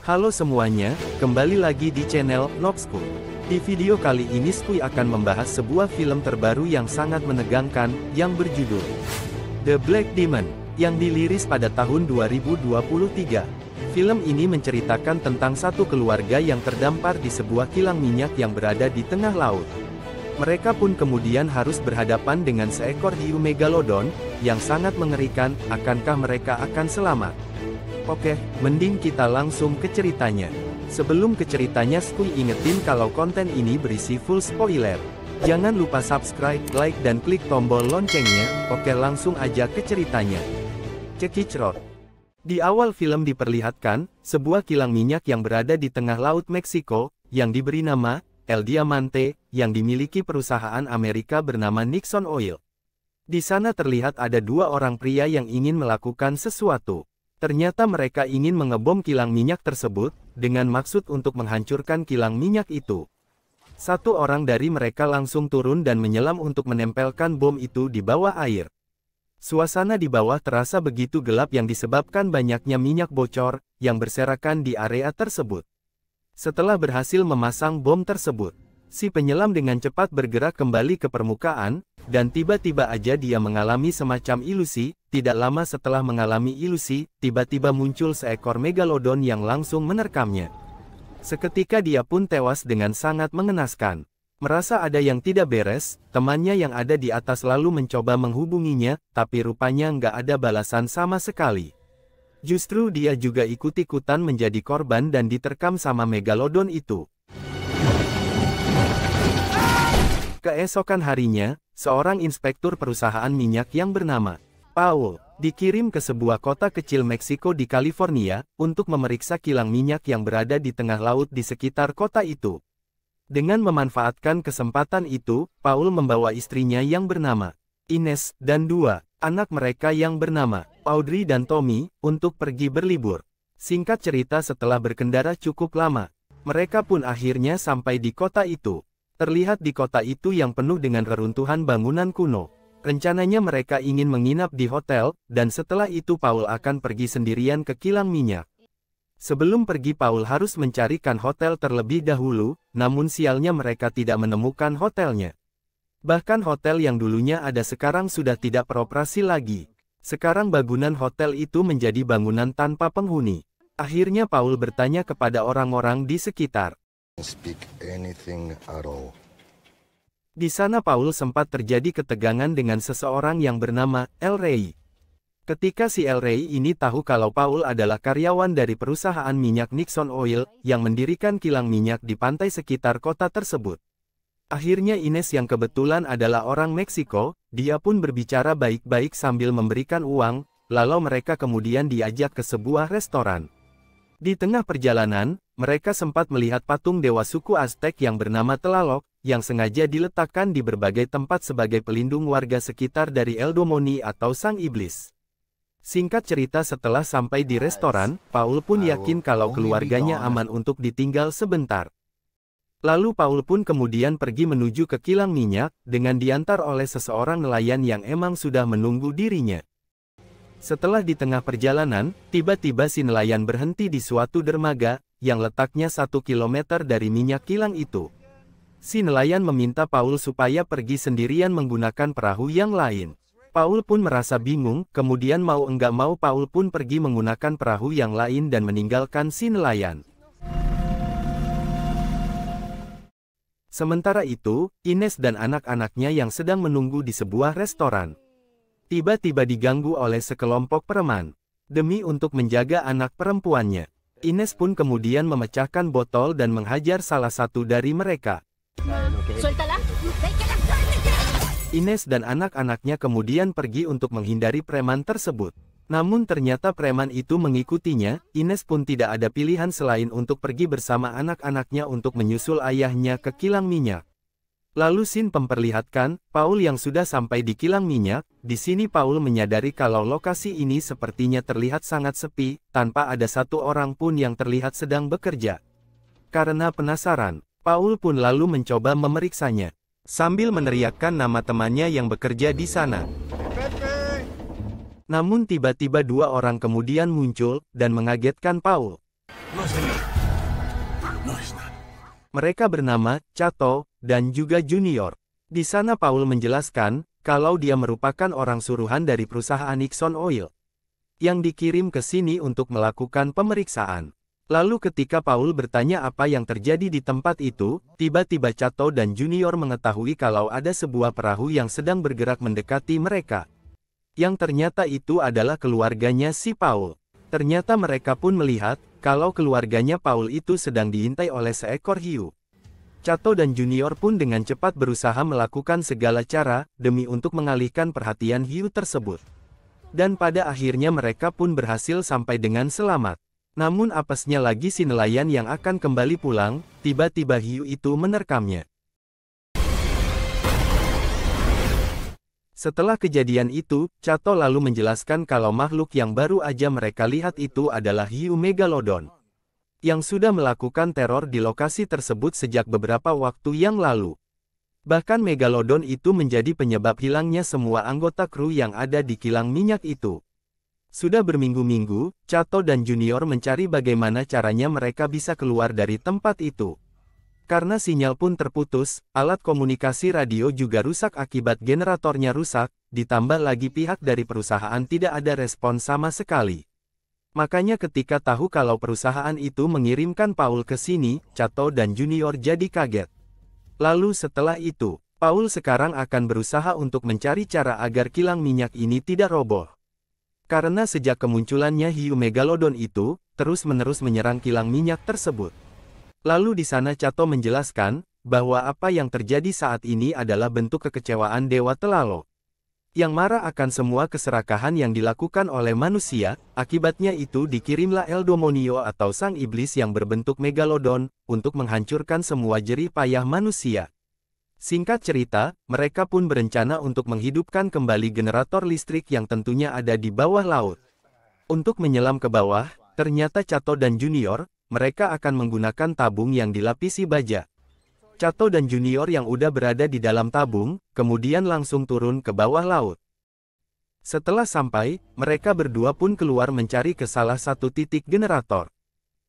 Halo semuanya, kembali lagi di channel Nobsku. Di video kali ini Skui akan membahas sebuah film terbaru yang sangat menegangkan, yang berjudul The Black Demon, yang dirilis pada tahun 2023. Film ini menceritakan tentang satu keluarga yang terdampar di sebuah kilang minyak yang berada di tengah laut. Mereka pun kemudian harus berhadapan dengan seekor hiu megalodon, yang sangat mengerikan. Akankah mereka akan selamat? Oke, mending kita langsung ke ceritanya. Sebelum ke ceritanya, Skui ingetin kalau konten ini berisi full spoiler. Jangan lupa subscribe, like dan klik tombol loncengnya. Oke, langsung aja ke ceritanya. Cekicrot. Di awal film diperlihatkan, sebuah kilang minyak yang berada di tengah laut Meksiko, yang diberi nama El Diamante, yang dimiliki perusahaan Amerika bernama Nixon Oil. Di sana terlihat ada dua orang pria yang ingin melakukan sesuatu. Ternyata mereka ingin mengebom kilang minyak tersebut, dengan maksud untuk menghancurkan kilang minyak itu. Satu orang dari mereka langsung turun dan menyelam untuk menempelkan bom itu di bawah air. Suasana di bawah terasa begitu gelap yang disebabkan banyaknya minyak bocor, yang berserakan di area tersebut. Setelah berhasil memasang bom tersebut, si penyelam dengan cepat bergerak kembali ke permukaan, dan tiba-tiba aja dia mengalami semacam ilusi. Tidak lama setelah mengalami ilusi, tiba-tiba muncul seekor megalodon yang langsung menerkamnya. Seketika dia pun tewas dengan sangat mengenaskan. Merasa ada yang tidak beres, temannya yang ada di atas lalu mencoba menghubunginya, tapi rupanya nggak ada balasan sama sekali. Justru dia juga ikut-ikutan menjadi korban dan diterkam sama megalodon itu. Keesokan harinya, seorang inspektur perusahaan minyak yang bernama Paul dikirim ke sebuah kota kecil Meksiko di California, untuk memeriksa kilang minyak yang berada di tengah laut di sekitar kota itu. Dengan memanfaatkan kesempatan itu, Paul membawa istrinya yang bernama Ines, dan dua anak mereka yang bernama Audrey dan Tommy, untuk pergi berlibur. Singkat cerita, setelah berkendara cukup lama, mereka pun akhirnya sampai di kota itu. Terlihat di kota itu yang penuh dengan reruntuhan bangunan kuno. Rencananya mereka ingin menginap di hotel, dan setelah itu Paul akan pergi sendirian ke kilang minyak. Sebelum pergi, Paul harus mencarikan hotel terlebih dahulu, namun sialnya mereka tidak menemukan hotelnya. Bahkan hotel yang dulunya ada sekarang sudah tidak beroperasi lagi. Sekarang bangunan hotel itu menjadi bangunan tanpa penghuni. Akhirnya Paul bertanya kepada orang-orang di sekitar. Di sana Paul sempat terjadi ketegangan dengan seseorang yang bernama El Rey. Ketika si El Rey ini tahu kalau Paul adalah karyawan dari perusahaan minyak Nixon Oil, yang mendirikan kilang minyak di pantai sekitar kota tersebut. Akhirnya Ines yang kebetulan adalah orang Meksiko, dia pun berbicara baik-baik sambil memberikan uang, lalu mereka kemudian diajak ke sebuah restoran. Di tengah perjalanan, mereka sempat melihat patung dewa suku Aztec yang bernama Tlaloc, yang sengaja diletakkan di berbagai tempat sebagai pelindung warga sekitar dari El Demoni atau Sang Iblis. Singkat cerita, setelah sampai di restoran, Paul pun yakin kalau keluarganya aman untuk ditinggal sebentar. Lalu Paul pun kemudian pergi menuju ke kilang minyak, dengan diantar oleh seseorang nelayan yang emang sudah menunggu dirinya. Setelah di tengah perjalanan, tiba-tiba si nelayan berhenti di suatu dermaga, yang letaknya 1 kilometer dari minyak kilang itu. Si nelayan meminta Paul supaya pergi sendirian menggunakan perahu yang lain. Paul pun merasa bingung, kemudian mau enggak mau Paul pun pergi menggunakan perahu yang lain dan meninggalkan si nelayan. Sementara itu, Ines dan anak-anaknya yang sedang menunggu di sebuah restoran, tiba-tiba diganggu oleh sekelompok preman. Demi untuk menjaga anak perempuannya, Ines pun kemudian memecahkan botol dan menghajar salah satu dari mereka. Ines dan anak-anaknya kemudian pergi untuk menghindari preman tersebut. Namun ternyata preman itu mengikutinya. Ines pun tidak ada pilihan selain untuk pergi bersama anak-anaknya untuk menyusul ayahnya ke kilang minyak. Lalu scene memperlihatkan Paul yang sudah sampai di kilang minyak. Di sini Paul menyadari kalau lokasi ini sepertinya terlihat sangat sepi, tanpa ada satu orang pun yang terlihat sedang bekerja. Karena penasaran, Paul pun lalu mencoba memeriksanya, sambil meneriakkan nama temannya yang bekerja di sana. Namun tiba-tiba dua orang kemudian muncul, dan mengagetkan Paul. No, señor. No es nada. Mereka bernama Cato dan juga Junior. Di sana Paul menjelaskan kalau dia merupakan orang suruhan dari perusahaan Exxon Oil yang dikirim ke sini untuk melakukan pemeriksaan. Lalu ketika Paul bertanya apa yang terjadi di tempat itu, tiba-tiba Cato dan Junior mengetahui kalau ada sebuah perahu yang sedang bergerak mendekati mereka. Yang ternyata itu adalah keluarganya si Paul. Ternyata mereka pun melihat kalau keluarganya Paul itu sedang diintai oleh seekor hiu. Cato dan Junior pun dengan cepat berusaha melakukan segala cara demi untuk mengalihkan perhatian hiu tersebut. Dan pada akhirnya mereka pun berhasil sampai dengan selamat. Namun apesnya lagi si nelayan yang akan kembali pulang, tiba-tiba hiu itu menerkamnya. Setelah kejadian itu, Cato lalu menjelaskan kalau makhluk yang baru aja mereka lihat itu adalah hiu Megalodon, yang sudah melakukan teror di lokasi tersebut sejak beberapa waktu yang lalu. Bahkan Megalodon itu menjadi penyebab hilangnya semua anggota kru yang ada di kilang minyak itu. Sudah berminggu-minggu, Cato dan Junior mencari bagaimana caranya mereka bisa keluar dari tempat itu. Karena sinyal pun terputus, alat komunikasi radio juga rusak akibat generatornya rusak, ditambah lagi pihak dari perusahaan tidak ada respon sama sekali. Makanya ketika tahu kalau perusahaan itu mengirimkan Paul ke sini, Cato dan Junior jadi kaget. Lalu setelah itu, Paul sekarang akan berusaha untuk mencari cara agar kilang minyak ini tidak roboh. Karena sejak kemunculannya hiu Megalodon itu, terus-menerus menyerang kilang minyak tersebut. Lalu di sana Cato menjelaskan, bahwa apa yang terjadi saat ini adalah bentuk kekecewaan Dewa Telalo, yang marah akan semua keserakahan yang dilakukan oleh manusia, akibatnya itu dikirimlah El Demonio atau sang iblis yang berbentuk Megalodon, untuk menghancurkan semua jerih payah manusia. Singkat cerita, mereka pun berencana untuk menghidupkan kembali generator listrik yang tentunya ada di bawah laut. Untuk menyelam ke bawah, ternyata Cato dan Junior, mereka akan menggunakan tabung yang dilapisi baja. Cato dan Junior yang udah berada di dalam tabung, kemudian langsung turun ke bawah laut. Setelah sampai, mereka berdua pun keluar mencari ke salah satu titik generator.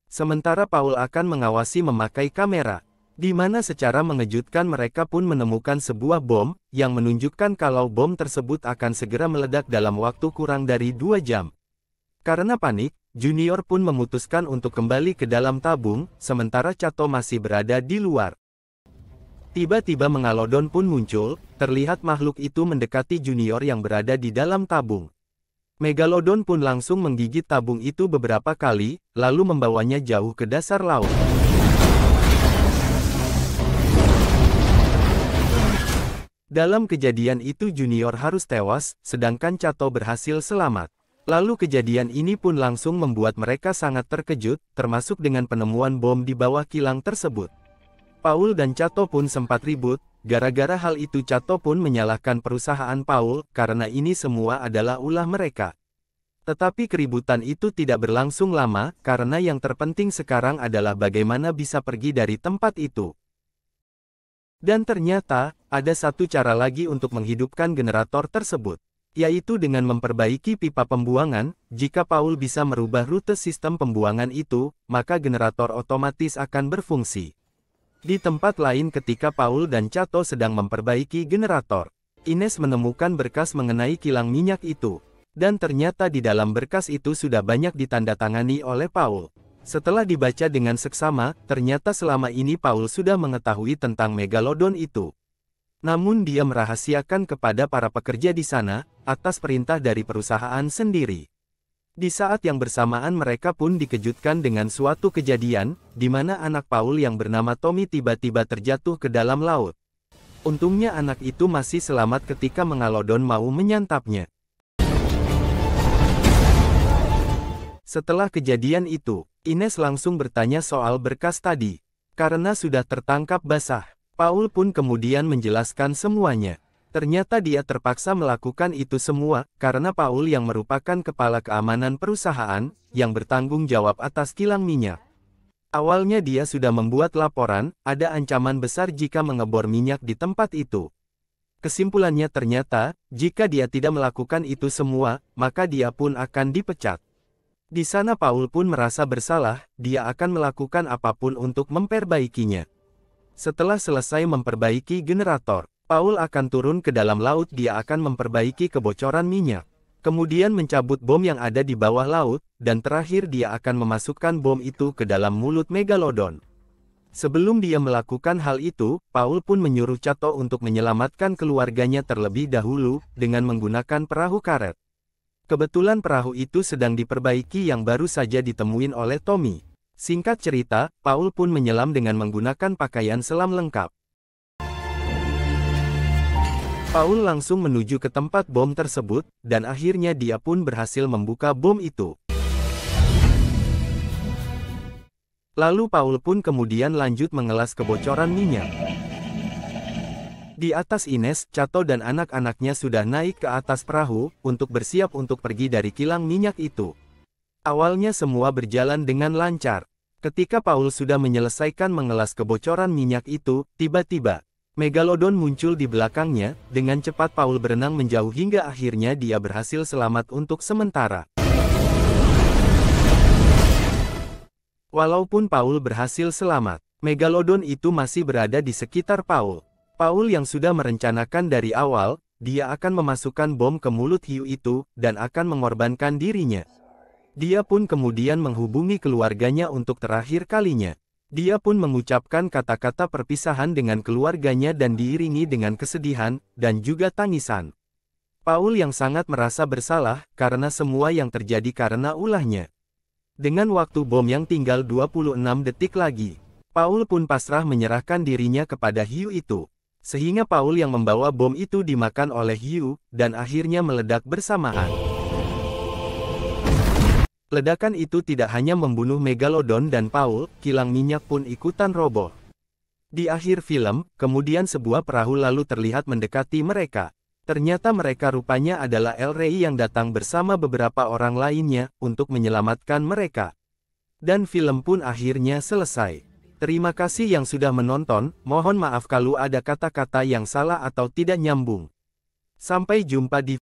Sementara Paul akan mengawasi memakai kamera, di mana secara mengejutkan mereka pun menemukan sebuah bom, yang menunjukkan kalau bom tersebut akan segera meledak dalam waktu kurang dari 2 jam. Karena panik, Junior pun memutuskan untuk kembali ke dalam tabung, sementara Cato masih berada di luar. Tiba-tiba Megalodon pun muncul, terlihat makhluk itu mendekati Junior yang berada di dalam tabung. Megalodon pun langsung menggigit tabung itu beberapa kali, lalu membawanya jauh ke dasar laut. Dalam kejadian itu Junior harus tewas, sedangkan Cato berhasil selamat. Lalu kejadian ini pun langsung membuat mereka sangat terkejut, termasuk dengan penemuan bom di bawah kilang tersebut. Paul dan Cato pun sempat ribut, gara-gara hal itu Cato pun menyalahkan perusahaan Paul, karena ini semua adalah ulah mereka. Tetapi keributan itu tidak berlangsung lama, karena yang terpenting sekarang adalah bagaimana bisa pergi dari tempat itu. Dan ternyata, ada satu cara lagi untuk menghidupkan generator tersebut, yaitu dengan memperbaiki pipa pembuangan. Jika Paul bisa merubah rute sistem pembuangan itu, maka generator otomatis akan berfungsi. Di tempat lain ketika Paul dan Cato sedang memperbaiki generator, Ines menemukan berkas mengenai kilang minyak itu. Dan ternyata di dalam berkas itu sudah banyak ditandatangani oleh Paul. Setelah dibaca dengan seksama, ternyata selama ini Paul sudah mengetahui tentang Megalodon itu. Namun dia merahasiakan kepada para pekerja di sana, atas perintah dari perusahaan sendiri. Di saat yang bersamaan mereka pun dikejutkan dengan suatu kejadian, di mana anak Paul yang bernama Tommy tiba-tiba terjatuh ke dalam laut. Untungnya anak itu masih selamat ketika Megalodon mau menyantapnya. Setelah kejadian itu, Ines langsung bertanya soal berkas tadi. Karena sudah tertangkap basah, Paul pun kemudian menjelaskan semuanya. Ternyata dia terpaksa melakukan itu semua, karena Paul yang merupakan kepala keamanan perusahaan, yang bertanggung jawab atas kilang minyak. Awalnya dia sudah membuat laporan, ada ancaman besar jika mengebor minyak di tempat itu. Kesimpulannya ternyata, jika dia tidak melakukan itu semua, maka dia pun akan dipecat. Di sana Paul pun merasa bersalah, dia akan melakukan apapun untuk memperbaikinya. Setelah selesai memperbaiki generator, Paul akan turun ke dalam laut. Dia akan memperbaiki kebocoran minyak. Kemudian mencabut bom yang ada di bawah laut, dan terakhir dia akan memasukkan bom itu ke dalam mulut Megalodon. Sebelum dia melakukan hal itu, Paul pun menyuruh Cato untuk menyelamatkan keluarganya terlebih dahulu, dengan menggunakan perahu karet. Kebetulan perahu itu sedang diperbaiki yang baru saja ditemuin oleh Tommy. Singkat cerita, Paul pun menyelam dengan menggunakan pakaian selam lengkap. Paul langsung menuju ke tempat bom tersebut, dan akhirnya dia pun berhasil membuka bom itu. Lalu Paul pun kemudian lanjut mengelas kebocoran minyak. Di atas Ines, Cato dan anak-anaknya sudah naik ke atas perahu, untuk bersiap untuk pergi dari kilang minyak itu. Awalnya semua berjalan dengan lancar. Ketika Paul sudah menyelesaikan mengelas kebocoran minyak itu, tiba-tiba, Megalodon muncul di belakangnya. Dengan cepat Paul berenang menjauh hingga akhirnya dia berhasil selamat untuk sementara. Walaupun Paul berhasil selamat, Megalodon itu masih berada di sekitar Paul. Paul yang sudah merencanakan dari awal, dia akan memasukkan bom ke mulut hiu itu, dan akan mengorbankan dirinya. Dia pun kemudian menghubungi keluarganya untuk terakhir kalinya. Dia pun mengucapkan kata-kata perpisahan dengan keluarganya dan diiringi dengan kesedihan, dan juga tangisan. Paul yang sangat merasa bersalah, karena semua yang terjadi karena ulahnya. Dengan waktu bom yang tinggal 26 detik lagi, Paul pun pasrah menyerahkan dirinya kepada hiu itu. Sehingga Paul yang membawa bom itu dimakan oleh hiu, dan akhirnya meledak bersamaan. Ledakan itu tidak hanya membunuh Megalodon dan Paul, kilang minyak pun ikutan roboh. Di akhir film, kemudian sebuah perahu lalu terlihat mendekati mereka. Ternyata mereka rupanya adalah El Rey yang datang bersama beberapa orang lainnya, untuk menyelamatkan mereka. Dan film pun akhirnya selesai. Terima kasih yang sudah menonton, mohon maaf kalau ada kata-kata yang salah atau tidak nyambung. Sampai jumpa di